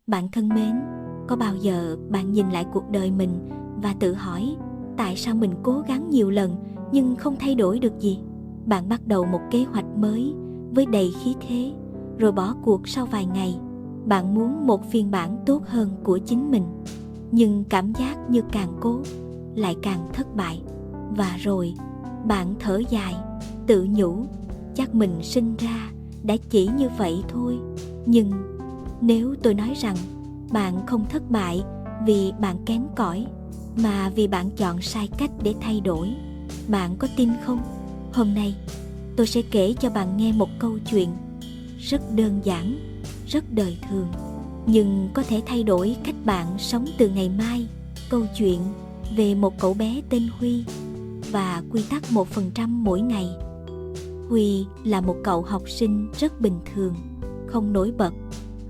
Bạn thân mến, có bao giờ bạn nhìn lại cuộc đời mình và tự hỏi tại sao mình cố gắng nhiều lần nhưng không thay đổi được gì? Bạn bắt đầu một kế hoạch mới với đầy khí thế, rồi bỏ cuộc sau vài ngày. Bạn muốn một phiên bản tốt hơn của chính mình, nhưng cảm giác như càng cố lại càng thất bại. Và rồi bạn thở dài, tự nhủ chắc mình sinh ra đã chỉ như vậy thôi. Nhưng nếu tôi nói rằng bạn không thất bại vì bạn kém cỏi, mà vì bạn chọn sai cách để thay đổi, bạn có tin không? Hôm nay tôi sẽ kể cho bạn nghe một câu chuyện rất đơn giản, rất đời thường, nhưng có thể thay đổi cách bạn sống từ ngày mai. Câu chuyện về một cậu bé tên Huy và quy tắc 1% mỗi ngày. Huy là một cậu học sinh rất bình thường, không nổi bật,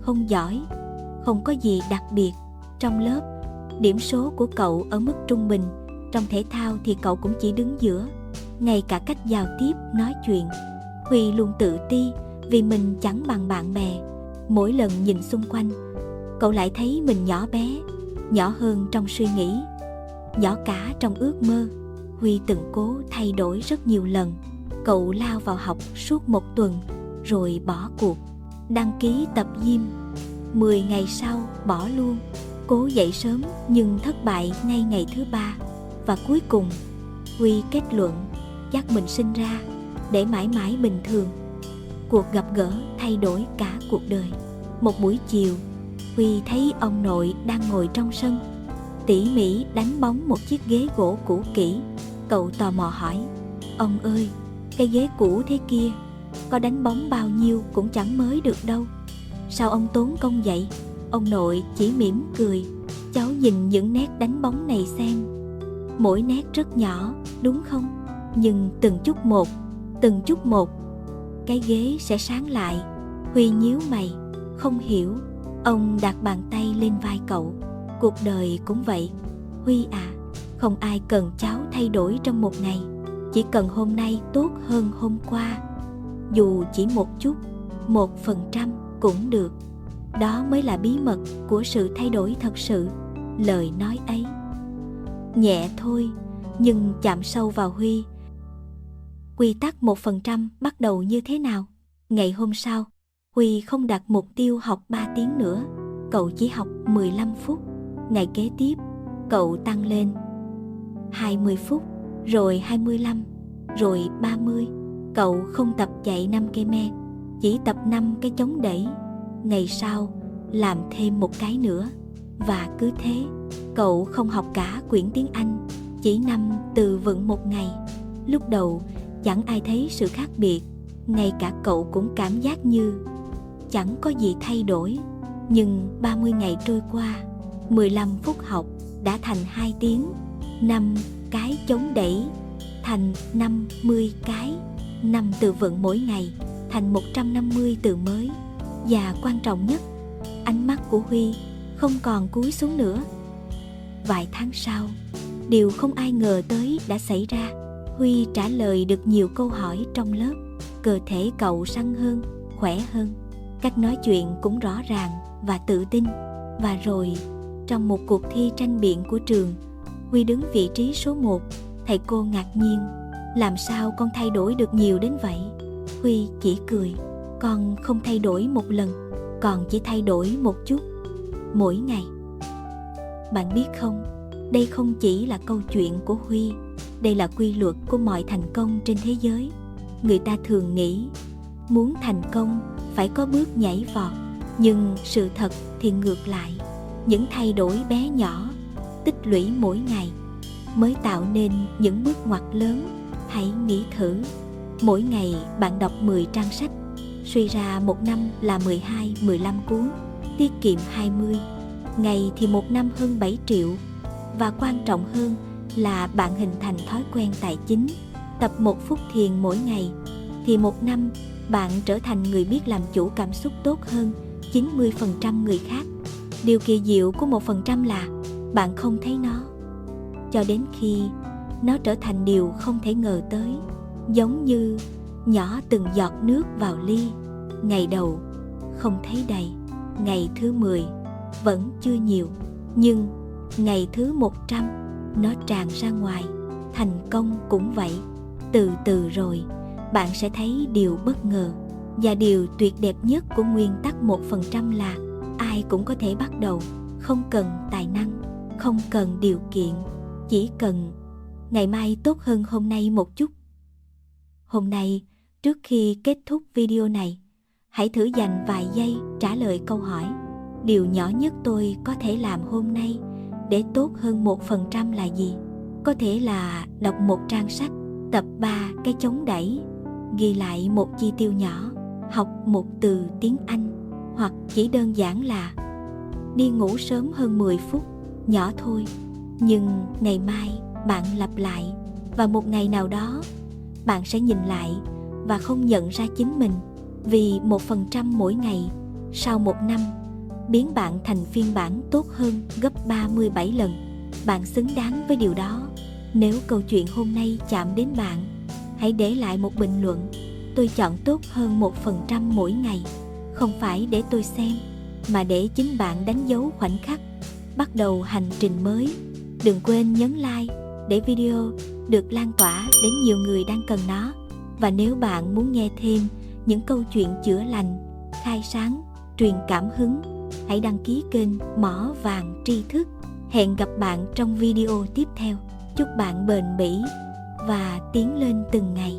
không giỏi, không có gì đặc biệt. Trong lớp, điểm số của cậu ở mức trung bình. Trong thể thao thì cậu cũng chỉ đứng giữa. Ngay cả cách giao tiếp, nói chuyện, Huy luôn tự ti vì mình chẳng bằng bạn bè. Mỗi lần nhìn xung quanh, cậu lại thấy mình nhỏ bé, nhỏ hơn trong suy nghĩ, nhỏ cả trong ước mơ. Huy từng cố thay đổi rất nhiều lần. Cậu lao vào học suốt 1 tuần rồi bỏ cuộc. Đăng ký tập gym, 10 ngày sau bỏ luôn. Cố dậy sớm nhưng thất bại ngay ngày thứ 3. Và cuối cùng Huy kết luận chắc mình sinh ra để mãi mãi bình thường. Cuộc gặp gỡ thay đổi cả cuộc đời. Một buổi chiều, Huy thấy ông nội đang ngồi trong sân, tỉ mỉ đánh bóng một chiếc ghế gỗ cũ kỹ. Cậu tò mò hỏi: "Ông ơi, cái ghế cũ thế kia, có đánh bóng bao nhiêu cũng chẳng mới được đâu. Sao ông tốn công vậy?" Ông nội chỉ mỉm cười: "Cháu nhìn những nét đánh bóng này xem. Mỗi nét rất nhỏ, đúng không? Nhưng từng chút một, cái ghế sẽ sáng lại." Huy nhíu mày, không hiểu. Ông đặt bàn tay lên vai cậu: "Cuộc đời cũng vậy, Huy à. Không ai cần cháu thay đổi trong một ngày. Chỉ cần hôm nay tốt hơn hôm qua. Dù chỉ một chút, 1% cũng được. Đó mới là bí mật của sự thay đổi thật sự." Lời nói ấy nhẹ thôi, nhưng chạm sâu vào Huy. Quy tắc 1% bắt đầu như thế nào? Ngày hôm sau, Huy không đặt mục tiêu học 3 tiếng nữa. Cậu chỉ học 15 phút. Ngày kế tiếp, cậu tăng lên 20 phút, rồi 25, rồi 30. Cậu không tập chạy 5 cây men, chỉ tập 5 cái chống đẩy. Ngày sau, làm thêm 1 cái nữa. Và cứ thế, cậu không học cả quyển tiếng Anh, chỉ 5 từ vựng 1 ngày. Lúc đầu, chẳng ai thấy sự khác biệt. Ngay cả cậu cũng cảm giác như chẳng có gì thay đổi. Nhưng 30 ngày trôi qua, 15 phút học đã thành 2 tiếng, 5 cái chống đẩy thành 50 cái, 5 từ vựng mỗi ngày thành 150 từ mới. Và quan trọng nhất, ánh mắt của Huy không còn cúi xuống nữa. Vài tháng sau, điều không ai ngờ tới đã xảy ra. Huy trả lời được nhiều câu hỏi trong lớp. Cơ thể cậu săn hơn, khỏe hơn. Cách nói chuyện cũng rõ ràng và tự tin. Và rồi, trong một cuộc thi tranh biện của trường, Huy đứng vị trí số 1. Thầy cô ngạc nhiên: "Làm sao con thay đổi được nhiều đến vậy?" Huy chỉ cười: "Con không thay đổi một lần, con chỉ thay đổi một chút, mỗi ngày." Bạn biết không, đây không chỉ là câu chuyện của Huy, đây là quy luật của mọi thành công trên thế giới. Người ta thường nghĩ muốn thành công phải có bước nhảy vọt, nhưng sự thật thì ngược lại. Những thay đổi bé nhỏ, tích lũy mỗi ngày mới tạo nên những bước ngoặt lớn. Hãy nghĩ thử, mỗi ngày bạn đọc 10 trang sách, suy ra một năm là 12-15 cuốn, tiết kiệm 20 ngày thì một năm hơn 7 triệu. Và quan trọng hơn là bạn hình thành thói quen tài chính. Tập 1 phút thiền mỗi ngày thì một năm bạn trở thành người biết làm chủ cảm xúc tốt hơn 90% người khác. Điều kỳ diệu của 1% là bạn không thấy nó, cho đến khi nó trở thành điều không thể ngờ tới. Giống như nhỏ từng giọt nước vào ly. Ngày đầu không thấy đầy, ngày thứ 10 vẫn chưa nhiều, nhưng ngày thứ 100 nó tràn ra ngoài. Thành công cũng vậy, từ từ rồi bạn sẽ thấy điều bất ngờ. Và điều tuyệt đẹp nhất của nguyên tắc 1% là ai cũng có thể bắt đầu, không cần tài năng, không cần điều kiện, chỉ cần ngày mai tốt hơn hôm nay một chút. Hôm nay, trước khi kết thúc video này, hãy thử dành vài giây trả lời câu hỏi: điều nhỏ nhất tôi có thể làm hôm nay để tốt hơn 1% là gì? Có thể là đọc một trang sách, tập 3 cái chống đẩy, ghi lại một chi tiêu nhỏ, học một từ tiếng Anh, hoặc chỉ đơn giản là đi ngủ sớm hơn 10 phút, nhỏ thôi. Nhưng ngày mai bạn lặp lại, và một ngày nào đó bạn sẽ nhìn lại và không nhận ra chính mình, vì 1% mỗi ngày sau 1 năm biến bạn thành phiên bản tốt hơn gấp 37 lần. Bạn xứng đáng với điều đó. Nếu câu chuyện hôm nay chạm đến bạn, hãy để lại một bình luận: tôi chọn tốt hơn 1% mỗi ngày, không phải để tôi xem, mà để chính bạn đánh dấu khoảnh khắc bắt đầu hành trình mới. Đừng quên nhấn like để video được lan tỏa đến nhiều người đang cần nó. Và nếu bạn muốn nghe thêm những câu chuyện chữa lành, khai sáng, truyền cảm hứng, hãy đăng ký kênh Mỏ Vàng Tri Thức. Hẹn gặp bạn trong video tiếp theo. Chúc bạn bền bỉ và tiến lên từng ngày.